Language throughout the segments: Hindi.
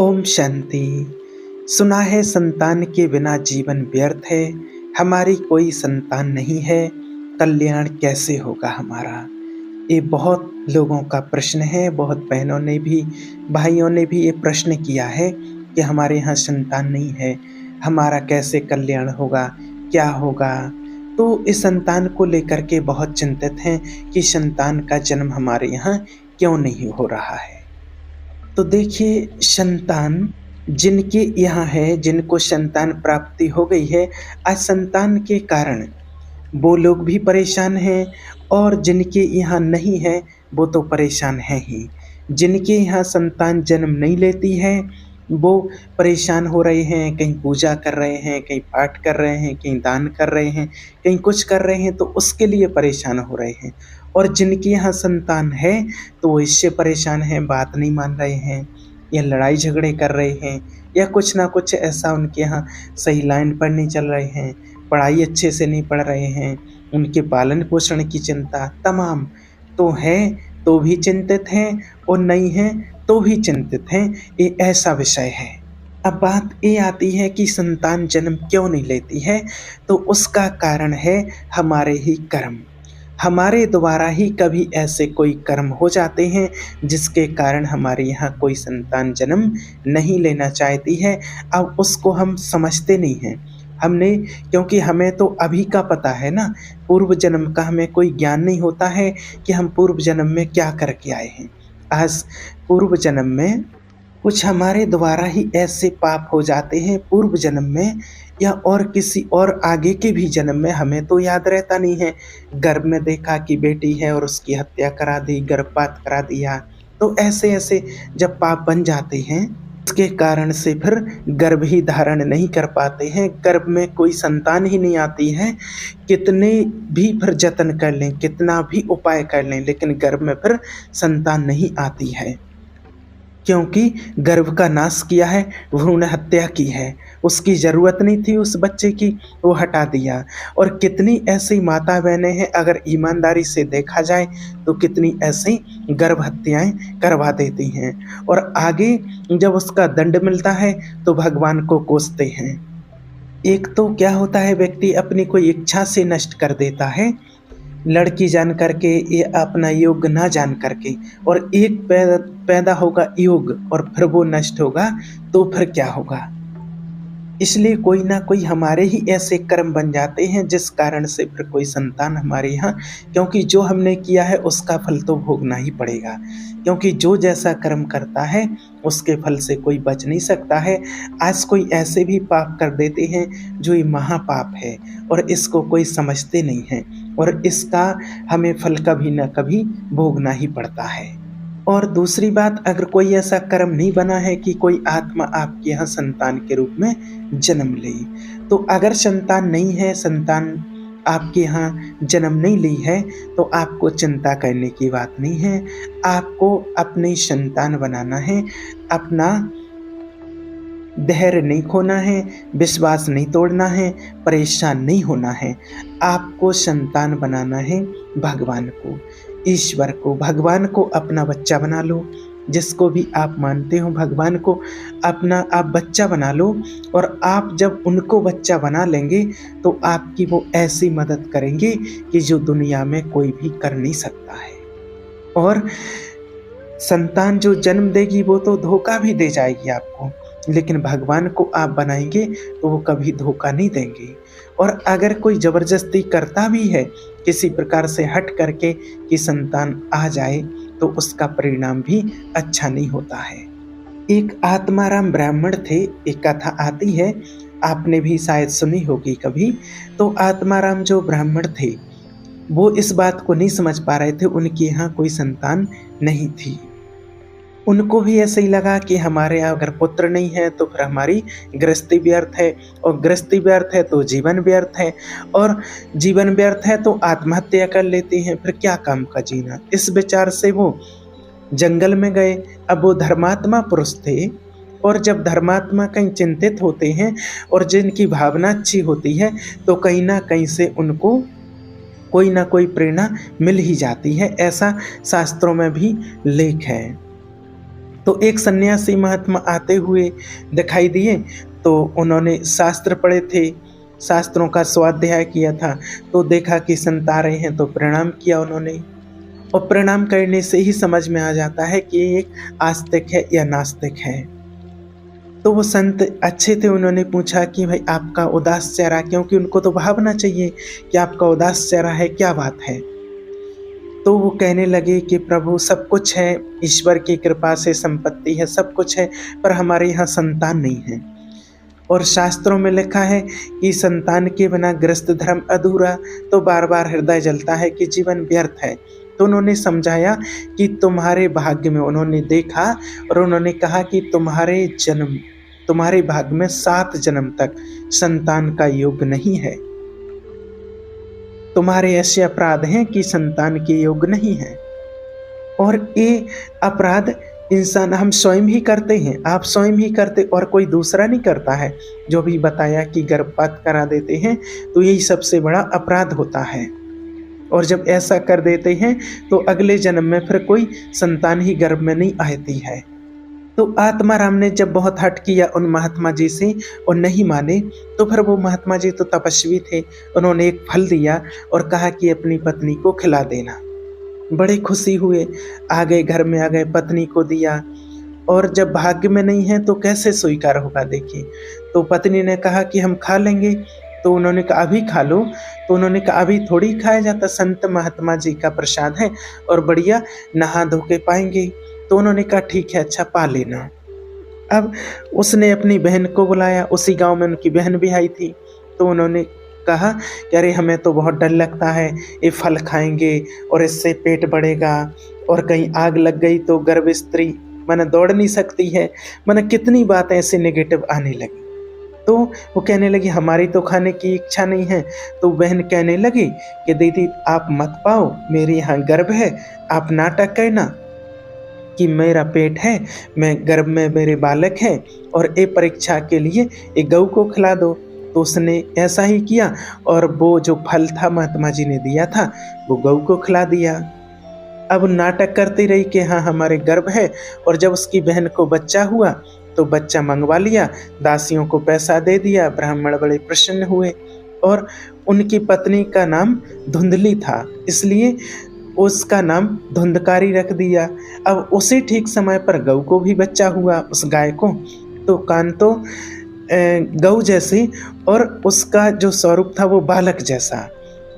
ओम शांति। सुना है संतान के बिना जीवन व्यर्थ है। हमारी कोई संतान नहीं है, कल्याण कैसे होगा हमारा। ये बहुत लोगों का प्रश्न है। बहुत बहनों ने भी, भाइयों ने भी ये प्रश्न किया है कि हमारे यहाँ संतान नहीं है, हमारा कैसे कल्याण होगा, क्या होगा। तो इस संतान को लेकर के बहुत चिंतित हैं कि संतान का जन्म हमारे यहाँ क्यों नहीं हो रहा है। तो देखिए, संतान जिनके यहाँ है, जिनको संतान प्राप्ति हो गई है, आज संतान के कारण वो लोग भी परेशान हैं, और जिनके यहाँ नहीं है वो तो परेशान हैं ही। जिनके यहाँ संतान जन्म नहीं लेती है वो परेशान हो रहे हैं, कहीं पूजा कर रहे हैं, कहीं पाठ कर रहे हैं, कहीं दान कर रहे हैं, कहीं कुछ कर रहे हैं, तो उसके लिए परेशान हो रहे हैं। और जिनके यहाँ संतान है तो वो इससे परेशान हैं, बात नहीं मान रहे हैं, या लड़ाई झगड़े कर रहे हैं, या कुछ ना कुछ ऐसा उनके यहाँ सही लाइन पर नहीं चल रहे हैं, पढ़ाई अच्छे से नहीं पढ़ रहे हैं, उनके पालन पोषण की चिंता तमाम। तो है तो भी चिंतित हैं, और नहीं है तो भी चिंतित हैं। ये ऐसा विषय है। अब बात ये आती है कि संतान जन्म क्यों नहीं लेती है, तो उसका कारण है हमारे ही कर्म। हमारे द्वारा ही कभी ऐसे कोई कर्म हो जाते हैं जिसके कारण हमारे यहाँ कोई संतान जन्म नहीं लेना चाहती है। अब उसको हम समझते नहीं हैं। हमने, क्योंकि हमें तो अभी का पता है ना, पूर्व जन्म का हमें कोई ज्ञान नहीं होता है कि हम पूर्व जन्म में क्या करके आए हैं। आज पूर्व जन्म में कुछ हमारे द्वारा ही ऐसे पाप हो जाते हैं पूर्व जन्म में, या और किसी और आगे के भी जन्म में, हमें तो याद रहता नहीं है। गर्भ में देखा कि बेटी है और उसकी हत्या करा दी, गर्भपात करा दिया। तो ऐसे ऐसे जब पाप बन जाते हैं, उसके कारण से फिर गर्भ ही धारण नहीं कर पाते हैं, गर्भ में कोई संतान ही नहीं आती है। कितने भी फिर जतन कर लें, कितना भी उपाय कर लें, लेकिन गर्भ में फिर संतान नहीं आती है, क्योंकि गर्भ का नाश किया है, भ्रूण हत्या की है। उसकी ज़रूरत नहीं थी उस बच्चे की, वो हटा दिया। और कितनी ऐसी माता बहनें हैं, अगर ईमानदारी से देखा जाए तो कितनी ऐसी गर्भ हत्याएं करवा देती हैं, और आगे जब उसका दंड मिलता है तो भगवान को कोसते हैं। एक तो क्या होता है, व्यक्ति अपनी कोई इच्छा से नष्ट कर देता है, लड़की जान करके, ये अपना योग ना जान करके, और एक पैदा होगा योग और फिर वो नष्ट होगा, तो फिर क्या होगा। इसलिए कोई ना कोई हमारे ही ऐसे कर्म बन जाते हैं जिस कारण से फिर कोई संतान हमारे यहाँ, क्योंकि जो हमने किया है उसका फल तो भोगना ही पड़ेगा, क्योंकि जो जैसा कर्म करता है उसके फल से कोई बच नहीं सकता है। आज कोई ऐसे भी पाप कर देते हैं जो ये महापाप है, और इसको कोई समझते नहीं है, और इसका हमें फल कभी ना कभी भोगना ही पड़ता है। और दूसरी बात, अगर कोई ऐसा कर्म नहीं बना है कि कोई आत्मा आपके यहाँ संतान के रूप में जन्म ले, तो अगर संतान नहीं है, संतान आपके यहाँ जन्म नहीं ली है, तो आपको चिंता करने की बात नहीं है। आपको अपनी संतान बनाना है, अपना धैर्य नहीं खोना है, विश्वास नहीं तोड़ना है, परेशान नहीं होना है। आपको संतान बनाना है भगवान को, ईश्वर को, भगवान को अपना बच्चा बना लो। जिसको भी आप मानते हो भगवान को अपना आप बच्चा बना लो, और आप जब उनको बच्चा बना लेंगे तो आपकी वो ऐसी मदद करेंगे कि जो दुनिया में कोई भी कर नहीं सकता है। और संतान जो जन्म देगी वो तो धोखा भी दे जाएगी आपको, लेकिन भगवान को आप बनाएंगे तो वो कभी धोखा नहीं देंगे। और अगर कोई ज़बरदस्ती करता भी है किसी प्रकार से हट करके कि संतान आ जाए, तो उसका परिणाम भी अच्छा नहीं होता है। एक आत्माराम ब्राह्मण थे, एक कथा आती है, आपने भी शायद सुनी होगी कभी। तो आत्माराम जो ब्राह्मण थे वो इस बात को नहीं समझ पा रहे थे, उनके यहाँ कोई संतान नहीं थी। उनको भी ऐसे ही लगा कि हमारे यहाँ अगर पुत्र नहीं है तो फिर हमारी गृहस्थी व्यर्थ है, और गृहस्थी व्यर्थ है तो जीवन व्यर्थ है, और जीवन व्यर्थ है तो आत्महत्या कर लेते हैं, फिर क्या काम का जीना। इस विचार से वो जंगल में गए। अब वो धर्मात्मा पुरुष थे, और जब धर्मात्मा कहीं चिंतित होते हैं और जिनकी भावना अच्छी होती है, तो कहीं ना कहीं से उनको कोई ना कोई प्रेरणा मिल ही जाती है। ऐसा शास्त्रों में भी लेख है। तो एक सन्यासी महात्मा आते हुए दिखाई दिए, तो उन्होंने शास्त्र पढ़े थे, शास्त्रों का स्वाध्याय किया था, तो देखा कि संत आ रहे हैं तो प्रणाम किया उन्होंने। और प्रणाम करने से ही समझ में आ जाता है कि ये एक आस्तिक है या नास्तिक है। तो वो संत अच्छे थे, उन्होंने पूछा कि भाई आपका उदास चेहरा, क्योंकि उनको तो भावना चाहिए कि आपका उदास चेहरा है, क्या बात है। तो वो कहने लगे कि प्रभु सब कुछ है, ईश्वर की कृपा से संपत्ति है, सब कुछ है, पर हमारे यहाँ संतान नहीं है। और शास्त्रों में लिखा है कि संतान के बिना गृहस्थ धर्म अधूरा। तो बार बार हृदय जलता है कि जीवन व्यर्थ है। तो उन्होंने समझाया कि तुम्हारे भाग्य में, उन्होंने देखा और उन्होंने कहा कि तुम्हारे भाग्य में 7 जन्म तक संतान का योग नहीं है। तुम्हारे ऐसे अपराध हैं कि संतान के योग नहीं है। और ये अपराध इंसान हम स्वयं ही करते हैं, आप स्वयं ही करते, और कोई दूसरा नहीं करता है। जो भी बताया कि गर्भपात करा देते हैं, तो यही सबसे बड़ा अपराध होता है। और जब ऐसा कर देते हैं तो अगले जन्म में फिर कोई संतान ही गर्भ में नहीं आती है। तो आत्माराम ने जब बहुत हट किया उन महात्मा जी से और नहीं माने, तो फिर वो महात्मा जी तो तपस्वी थे, उन्होंने एक फल दिया और कहा कि अपनी पत्नी को खिला देना। बड़े खुशी हुए, आ गए घर में, आ गए, पत्नी को दिया। और जब भाग्य में नहीं है तो कैसे स्वीकार होगा, देखिए। तो पत्नी ने कहा कि हम खा लेंगे। तो उन्होंने कहा अभी खा लो। तो उन्होंने कहा अभी थोड़ी खाया जाता, संत महात्मा जी का प्रसाद है और बढ़िया नहा धो के पाएंगे। तो उन्होंने कहा ठीक है, अच्छा पा लेना। अब उसने अपनी बहन को बुलाया, उसी गांव में उनकी बहन भी आई थी। तो उन्होंने कहा कि अरे हमें तो बहुत डर लगता है, ये फल खाएंगे और इससे पेट बढ़ेगा, और कहीं आग लग गई तो गर्भ स्त्री माने दौड़ नहीं सकती है, माने कितनी बातें ऐसे नेगेटिव आने लगी। तो वो कहने लगी हमारी तो खाने की इच्छा नहीं है। तो बहन कहने लगी कि दीदी आप मत पाओ, मेरे यहाँ गर्भ है, आप नाटक करना कि मेरा पेट है, मैं गर्भ में मेरे बालक है, और ये परीक्षा के लिए एक गऊ को खिला दो। तो उसने ऐसा ही किया, और वो जो फल था महात्मा जी ने दिया था वो गऊ को खिला दिया। अब नाटक करती रही कि हाँ हमारे गर्भ है, और जब उसकी बहन को बच्चा हुआ तो बच्चा मंगवा लिया, दासियों को पैसा दे दिया, ब्राह्मण बड़े प्रसन्न हुए। और उनकी पत्नी का नाम धुंधली था, इसलिए उसका नाम धुंधकारी रख दिया। अब उसी ठीक समय पर गऊ को भी बच्चा हुआ, उस गाय को। तो कान तो गऊ जैसी और उसका जो स्वरूप था वो बालक जैसा।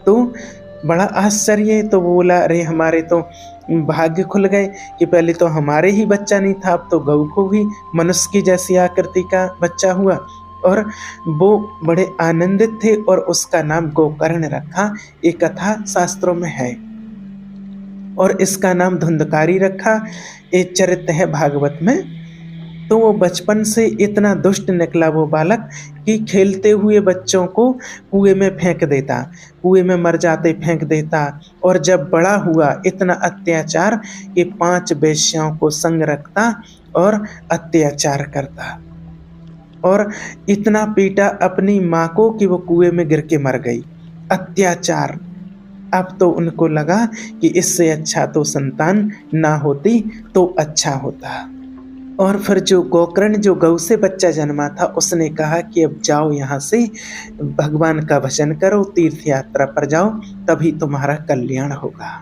तो बड़ा आश्चर्य। तो वो बोला अरे हमारे तो भाग्य खुल गए कि पहले तो हमारे ही बच्चा नहीं था, अब तो गऊ को भी मनुष्य की जैसी आकृति का बच्चा हुआ। और वो बड़े आनंदित थे और उसका नाम गोकर्ण रखा, ये कथा शास्त्रों में है। और इसका नाम धुंधकारी रखा, ये चरित्र है भागवत में। तो वो बचपन से इतना दुष्ट निकला वो बालक कि खेलते हुए बच्चों को कुएं में फेंक देता, कुएं में मर जाते फेंक देता। और जब बड़ा हुआ इतना अत्याचार कि 5 वेश्याओं को संग रखता और अत्याचार करता, और इतना पीटा अपनी माँ को कि वो कुएं में गिर के मर गई। अत्याचार। अब तो उनको लगा कि इससे अच्छा तो संतान ना होती तो अच्छा होता। और फिर जो गोकर्ण, जो गऊ से बच्चा जन्मा था, उसने कहा कि अब जाओ यहाँ से, भगवान का भजन करो, तीर्थ यात्रा पर जाओ, तभी तुम्हारा कल्याण होगा।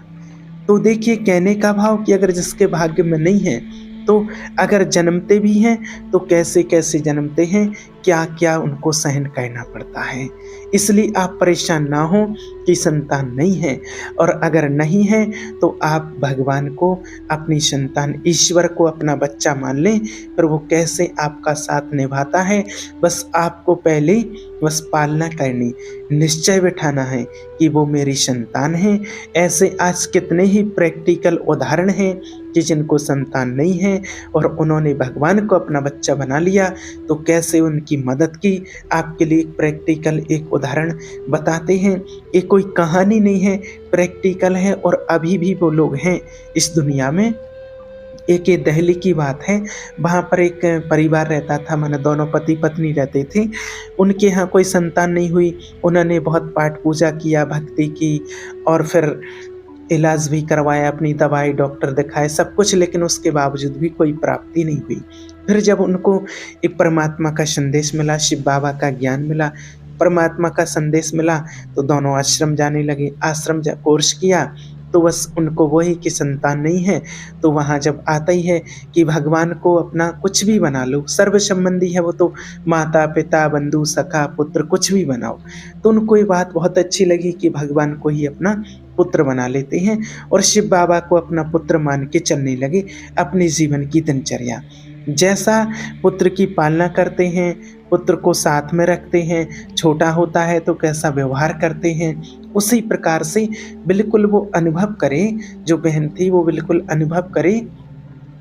तो देखिए कहने का भाव कि अगर जिसके भाग्य में नहीं है, तो अगर जन्मते भी हैं तो कैसे कैसे जन्मते हैं, क्या क्या उनको सहन करना पड़ता है। इसलिए आप परेशान ना हो कि संतान नहीं है, और अगर नहीं है तो आप भगवान को, अपनी संतान ईश्वर को अपना बच्चा मान लें, पर वो कैसे आपका साथ निभाता है, बस आपको पहले बस पालना करनी, निश्चय बिठाना है कि वो मेरी संतान है। ऐसे आज कितने ही प्रैक्टिकल उदाहरण हैं कि जिनको संतान नहीं है और उन्होंने भगवान को अपना बच्चा बना लिया, तो कैसे उनकी मदद की। आपके लिए एक प्रैक्टिकल एक उदाहरण बताते हैं। ये कोई कहानी नहीं है, प्रैक्टिकल है, और अभी भी वो लोग हैं इस दुनिया में। एक ये दिल्ली की बात है, वहाँ पर एक परिवार रहता था, माने दोनों पति पत्नी रहते थे। उनके यहाँ कोई संतान नहीं हुई, उन्होंने बहुत पाठ पूजा किया, भक्ति की, और फिर इलाज भी करवाया, अपनी दवाई डॉक्टर दिखाए सब कुछ, लेकिन उसके बावजूद भी कोई प्राप्ति नहीं हुई। फिर जब उनको एक परमात्मा का संदेश मिला, शिव बाबा का ज्ञान मिला, परमात्मा का संदेश मिला, तो दोनों आश्रम जाने लगे। आश्रम कोर्स किया तो बस उनको वही कि संतान नहीं है, तो वहाँ जब आता ही है कि भगवान को अपना कुछ भी बना लो, सर्व संबंधी है वो तो, माता पिता बंधु सखा पुत्र कुछ भी बनाओ। तो उनको ये बात बहुत अच्छी लगी कि भगवान को ही अपना पुत्र बना लेते हैं और शिव बाबा को अपना पुत्र मान के चलने लगे अपने जीवन की दिनचर्या। जैसा पुत्र की पालना करते हैं, पुत्र को साथ में रखते हैं, छोटा होता है तो कैसा व्यवहार करते हैं, उसी प्रकार से बिल्कुल वो अनुभव करे, जो बहन थी वो बिल्कुल अनुभव करे,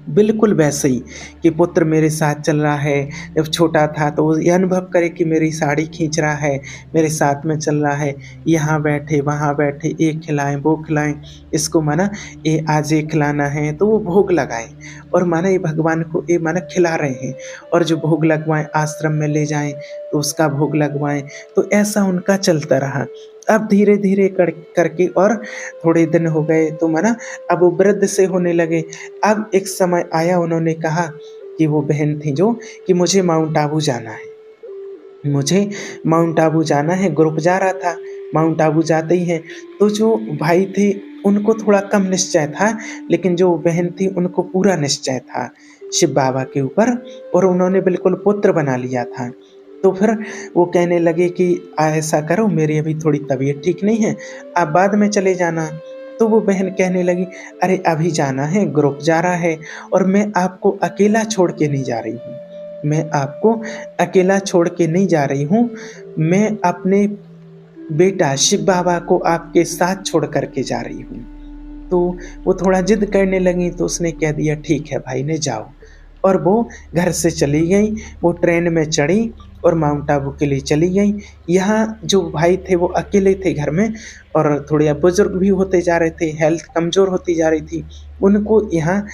बिल्कुल वैसे ही कि पुत्र मेरे साथ चल रहा है। जब छोटा था तो वो ये अनुभव करे कि मेरी साड़ी खींच रहा है, मेरे साथ में चल रहा है, यहाँ बैठे वहाँ बैठे, ये खिलाएं वो खिलाएं, इसको माना ये आज ये खिलाना है तो वो भोग लगाएं, और माना ये भगवान को ये माना खिला रहे हैं, और जो भोग लगवाएं आश्रम में ले जाएं तो उसका भोग लगवाएं। तो ऐसा उनका चलता रहा। अब धीरे धीरे करके और थोड़े दिन हो गए तो माना अब वो वृद्ध से होने लगे। अब एक समय आया, उन्होंने कहा कि वो बहन थी जो कि मुझे माउंट आबू जाना है, मुझे माउंट आबू जाना है। ग्रुप जा रहा था, माउंट आबू जाते ही हैं। तो जो भाई थे उनको थोड़ा कम निश्चय था, लेकिन जो बहन थी उनको पूरा निश्चय था शिव बाबा के ऊपर, और उन्होंने बिल्कुल पुत्र बना लिया था। तो फिर वो कहने लगे कि ऐसा करो, मेरी अभी थोड़ी तबीयत ठीक नहीं है, आप बाद में चले जाना। तो वो बहन कहने लगी, अरे अभी जाना है, ग्रुप जा रहा है, और मैं आपको अकेला छोड़ के नहीं जा रही हूँ, मैं आपको अकेला छोड़ के नहीं जा रही हूँ, मैं अपने बेटा शिव बाबा को आपके साथ छोड़ कर के जा रही हूँ। तो वो थोड़ा जिद करने लगी, तो उसने कह दिया ठीक है भाई ने जाओ, और वो घर से चली गई। वो ट्रेन में चढ़ी और माउंट आबू के लिए चली गई। यहाँ जो भाई थे वो अकेले थे घर में, और थोड़े बुजुर्ग भी होते जा रहे थे, हेल्थ कमज़ोर होती जा रही थी। उनको यहाँ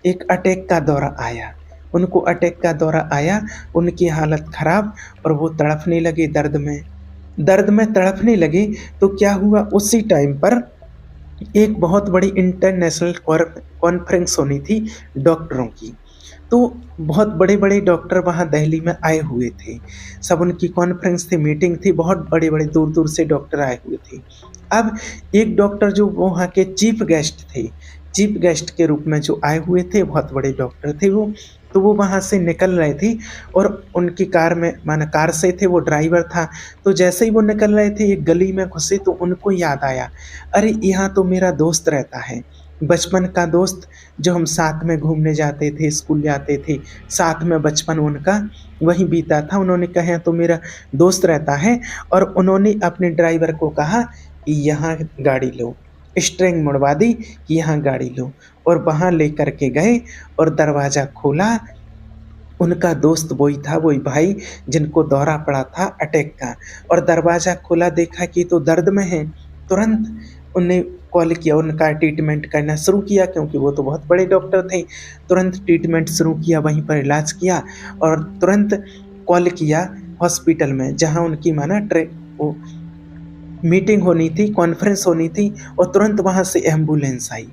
एक अटैक का दौरा आया, उनको अटैक का दौरा आया, उनकी हालत ख़राब, और वो तड़पने लगे, दर्द में तड़पने लगे। तो क्या हुआ, उसी टाइम पर एक बहुत बड़ी इंटरनेशनल कॉन्फ्रेंस होनी थी डॉक्टरों की। तो बहुत बड़े-बड़े डॉक्टर वहाँ दिल्ली में आए हुए थे। सब उनकी कॉन्फ्रेंस थी, मीटिंग थी, बहुत बड़े-बड़े दूर-दूर से डॉक्टर आए हुए थे। अब एक डॉक्टर जो वहाँ के चीफ गेस्ट थे, चीफ गेस्ट के रूप में जो आए हुए थे, बहुत बड़े डॉक्टर थे वो। तो वो वहाँ से निकल रहे थे, और उनकी कार में माना कार से थे, वो ड्राइवर था। तो जैसे ही वो निकल रहे थे, एक गली में घुसे तो उनको याद आया, अरे यहाँ तो मेरा दोस्त रहता है, बचपन का दोस्त, जो हम साथ में घूमने जाते थे, स्कूल जाते थे, साथ में बचपन उनका वहीं बीता था। उन्होंने कहा तो मेरा दोस्त रहता है, और उन्होंने अपने ड्राइवर को कहा कि यहाँ गाड़ी लो, स्टीयरिंग मुड़वा दी कि यहाँ गाड़ी लो, और वहाँ लेकर के गए और दरवाज़ा खोला। उनका दोस्त वही था, वही भाई जिनको दौरा पड़ा था अटैक का, और दरवाज़ा खोला, देखा कि तो दर्द में है। तुरंत उन्हें कॉल किया, उनका ट्रीटमेंट करना शुरू किया, क्योंकि वो तो बहुत बड़े डॉक्टर थे। तुरंत ट्रीटमेंट शुरू किया, वहीं पर इलाज किया, और तुरंत कॉल किया हॉस्पिटल में, जहाँ उनकी माना वो मीटिंग होनी थी, कॉन्फ्रेंस होनी थी, और तुरंत वहाँ से एम्बुलेंस आई,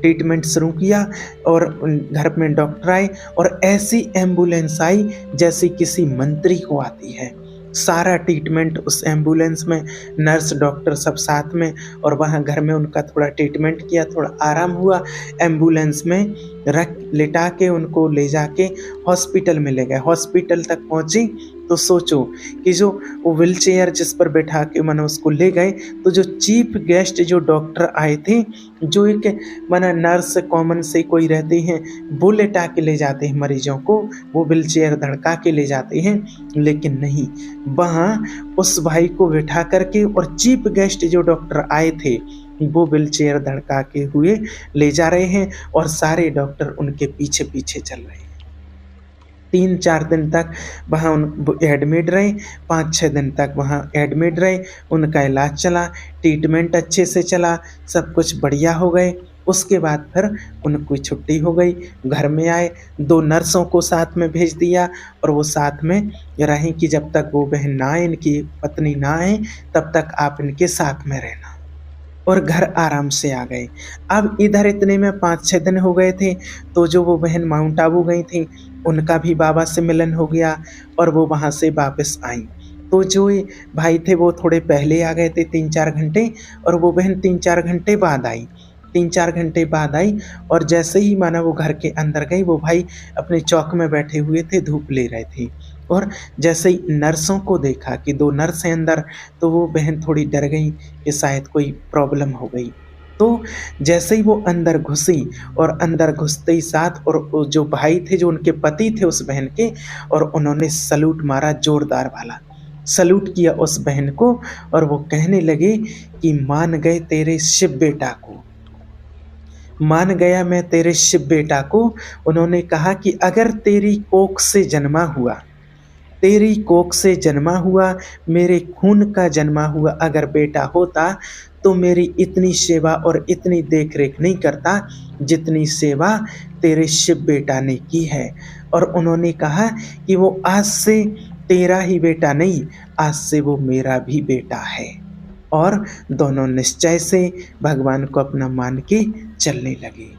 ट्रीटमेंट शुरू किया, और घर में डॉक्टर आए, और ऐसी एम्बुलेंस आई जैसे किसी मंत्री को आती है। सारा ट्रीटमेंट उस एम्बुलेंस में, नर्स डॉक्टर सब साथ में, और वहाँ घर में उनका थोड़ा ट्रीटमेंट किया, थोड़ा आराम हुआ। एम्बुलेंस में रख लिटा के उनको ले जाके हॉस्पिटल में ले गए। हॉस्पिटल तक पहुँची तो सोचो कि जो वो व्हील चेयर जिस पर बैठा के माना उसको ले गए, तो जो चीफ गेस्ट जो डॉक्टर आए थे, जो एक माना नर्स कॉमन से कोई रहते हैं, वो लेटा के ले जाते हैं मरीजों को, वो व्हील चेयर धड़का के ले जाते हैं, लेकिन नहीं, वहाँ उस भाई को बैठा करके, और चीफ गेस्ट जो डॉक्टर आए थे वो व्हील चेयर धड़का के हुए ले जा रहे हैं, और सारे डॉक्टर उनके पीछे पीछे चल रहे हैं। 3-4 दिन तक वहाँ एडमिट रहे, 5-6 दिन तक वहाँ एडमिट रहे, उनका इलाज चला, ट्रीटमेंट अच्छे से चला, सब कुछ बढ़िया हो गए। उसके बाद फिर उनको छुट्टी हो गई, घर में आए, 2 नर्सों को साथ में भेज दिया, और वो साथ में रहें कि जब तक वो बहन ना आए, इनकी पत्नी ना आए, तब तक आप इनके साथ में रहना। और घर आराम से आ गए। अब इधर इतने में 5-6 दिन हो गए थे, तो जो वो बहन माउंट आबू गई थी, उनका भी बाबा से मिलन हो गया और वो वहाँ से वापस आईं। तो जो ये भाई थे वो थोड़े पहले आ गए थे 3-4 घंटे, और वो बहन 3-4 घंटे बाद आई। 3-4 घंटे बाद आई और जैसे ही माना वो घर के अंदर गई, वो भाई अपने चौक में बैठे हुए थे, धूप ले रहे थे। और जैसे ही नर्सों को देखा कि 2 नर्स हैं अंदर, तो वो बहन थोड़ी डर गई कि शायद कोई प्रॉब्लम हो गई। तो जैसे ही वो अंदर घुसी और अंदर घुसते ही साथ और वो जो भाई थे, जो उनके पति थे उस बहन के, और उन्होंने सैल्यूट मारा जोरदार वाला। सैल्यूट किया उस बहन को और वो कहने लगे कि मान गए तेरे शिव बेटा को, मान गया मैं तेरे शिव बेटा को। उन्होंने कहा कि अगर तेरी कोख से जन्मा हुआ, तेरी कोख से जन्मा हुआ, मेरे खून का जन्मा हुआ अगर बेटा होता, तो मेरी इतनी सेवा और इतनी देख रेख नहीं करता जितनी सेवा तेरे शिव बेटा ने की है। और उन्होंने कहा कि वो आज से तेरा ही बेटा नहीं, आज से वो मेरा भी बेटा है। और दोनों निश्चय से भगवान को अपना मान के चलने लगे।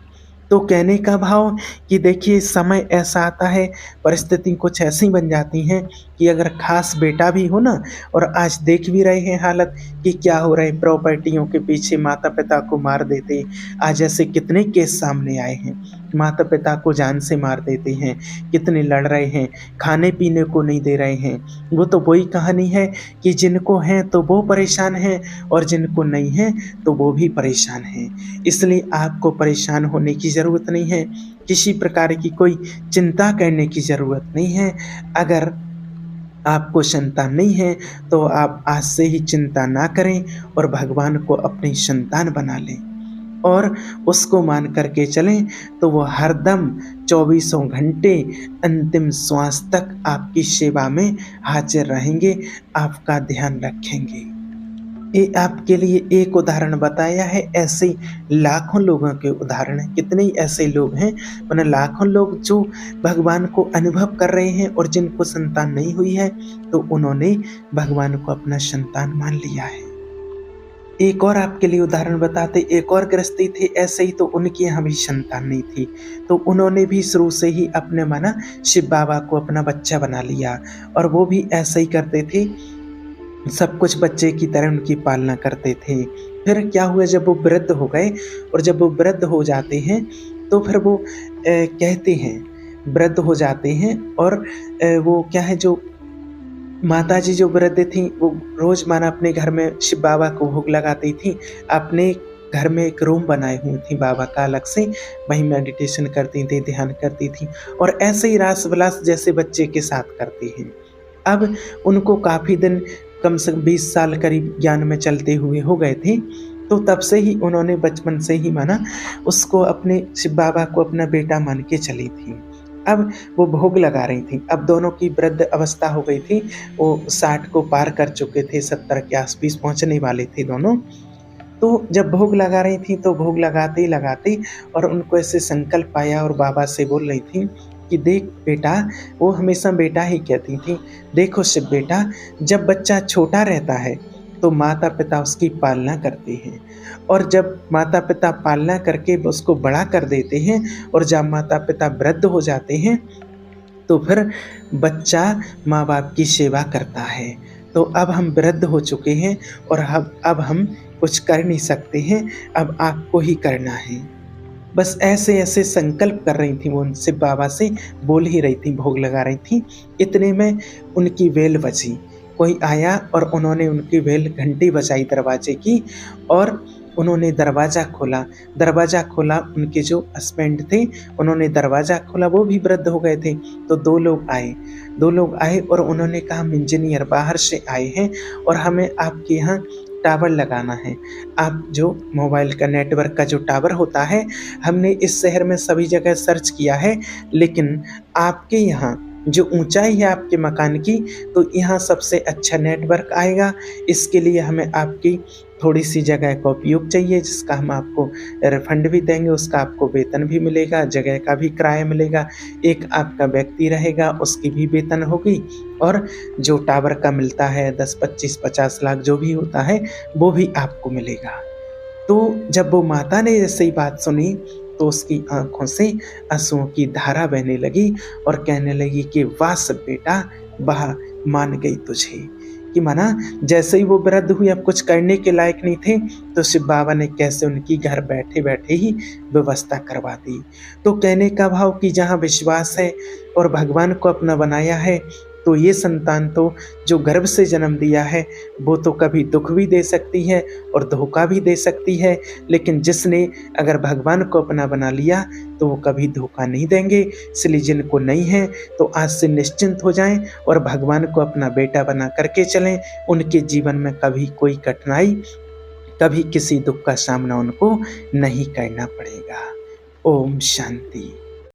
तो कहने का भाव कि देखिए, समय ऐसा आता है, परिस्थिति कुछ ऐसी बन जाती हैं कि अगर खास बेटा भी हो ना, और आज देख भी रहे हैं हालत कि क्या हो रहा है, प्रॉपर्टियों के पीछे माता पिता को मार देते। आज ऐसे कितने केस सामने आए हैं, माता पिता को जान से मार देते हैं, कितने लड़ रहे हैं, खाने पीने को नहीं दे रहे हैं। वो तो वही कहानी है कि जिनको हैं तो वो परेशान हैं और जिनको नहीं है तो वो भी परेशान हैं। इसलिए आपको परेशान होने की ज़रूरत नहीं है, किसी प्रकार की कोई चिंता करने की ज़रूरत नहीं है। अगर आपको संतान नहीं है तो आप आज से ही चिंता ना करें और भगवान को अपनी संतान बना लें और उसको मान करके चलें, तो वो हरदम 24 घंटे अंतिम श्वास तक आपकी सेवा में हाजिर रहेंगे, आपका ध्यान रखेंगे। ये आपके लिए एक उदाहरण बताया है, ऐसे लाखों लोगों के उदाहरण हैं। कितने ही ऐसे लोग हैं, माने लाखों लोग जो भगवान को अनुभव कर रहे हैं और जिनको संतान नहीं हुई है, तो उन्होंने भगवान को अपना संतान मान लिया है। एक और आपके लिए उदाहरण बताते, एक और गृहस्थी थे ऐसे ही, तो उनकी यहाँ भी संतान नहीं थी, तो उन्होंने भी शुरू से ही अपने माना शिव बाबा को अपना बच्चा बना लिया, और वो भी ऐसा ही करते थे, सब कुछ बच्चे की तरह उनकी पालना करते थे। फिर क्या हुआ, जब वो वृद्ध हो गए, और जब वो वृद्ध हो जाते हैं तो फिर वो कहते हैं, वृद्ध हो जाते हैं और वो क्या है, जो माताजी जो वृद्ध थी वो रोज़ माना अपने घर में शिव बाबा को भोग लगाती थी। अपने घर में एक रूम बनाए हुए थी बाबा का अलग से, वहीं मेडिटेशन करती थी, ध्यान करती थी, और ऐसे ही रास विलास जैसे बच्चे के साथ करती हैं। अब उनको काफ़ी दिन, कम से कम 20 साल करीब ज्ञान में चलते हुए हो गए थे, तो तब से ही उन्होंने बचपन से ही माना उसको, अपने शिव बाबा को अपना बेटा मान के चली थी। अब वो भोग लगा रही थी, अब दोनों की वृद्ध अवस्था हो गई थी, वो 60 को पार कर चुके थे, 70 के आसपास पहुंचने वाले थे दोनों। तो जब भोग लगा रही थी तो भोग लगाते ही लगाते और उनको ऐसे संकल्प आया और बाबा से बोल रही थी कि देख बेटा, वो हमेशा बेटा ही कहती थी, देखो शिव बेटा, जब बच्चा छोटा रहता है तो माता पिता उसकी पालना करते हैं, और जब माता पिता पालना करके उसको बड़ा कर देते हैं, और जब माता पिता वृद्ध हो जाते हैं तो फिर बच्चा माँ बाप की सेवा करता है। तो अब हम वृद्ध हो चुके हैं और अब हम कुछ कर नहीं सकते हैं, अब आपको ही करना है। बस ऐसे ऐसे संकल्प कर रही थी वो, उनसे बाबा से बोल ही रही थी, भोग लगा रही थी। इतने में उनकी बेल बजी, कोई आया और उन्होंने उनकी बेल घंटी बजाई दरवाजे की, और उन्होंने दरवाज़ा खोला। दरवाज़ा खोला, उनके जो हस्बैंड थे उन्होंने दरवाज़ा खोला, वो भी वृद्ध हो गए थे। तो दो लोग आए और उन्होंने कहा, हम इंजीनियर बाहर से आए हैं और हमें आपके यहाँ टावर लगाना है। आप जो मोबाइल का नेटवर्क का जो टावर होता है, हमने इस शहर में सभी जगह सर्च किया है, लेकिन आपके यहाँ जो ऊंचाई है आपके मकान की, तो यहाँ सबसे अच्छा नेटवर्क आएगा। इसके लिए हमें आपकी थोड़ी सी जगह का उपयोग चाहिए, जिसका हम आपको रिफंड भी देंगे, उसका आपको वेतन भी मिलेगा, जगह का भी किराया मिलेगा, एक आपका व्यक्ति रहेगा उसकी भी वेतन होगी, और जो टावर का मिलता है 10, 25, 50 लाख जो भी होता है वो भी आपको मिलेगा। तो जब वो माता ने जैसे ही बात सुनी तो उसकी आँखों से आँसुओं की धारा बहने लगी और कहने लगी कि वाह सब बेटा, वाह मान गई तुझे। कि माना जैसे ही वो वृद्ध हुई, अब कुछ करने के लायक नहीं थे, तो शिव बाबा ने कैसे उनकी घर बैठे-बैठे ही व्यवस्था करवा दी। तो कहने का भाव कि जहाँ विश्वास है और भगवान को अपना बनाया है, तो ये संतान तो जो गर्भ से जन्म दिया है, वो तो कभी दुःख भी दे सकती है और धोखा भी दे सकती है, लेकिन जिसने अगर भगवान को अपना बना लिया, तो वो कभी धोखा नहीं देंगे। इसलिए जिनको नहीं है, तो आज से निश्चिंत हो जाएँ और भगवान को अपना बेटा बना करके चलें। उनके जीवन में कभी कोई कठिनाई, कभी किसी दुःख का सामना उनको नहीं करना पड़ेगा। ओम शांति।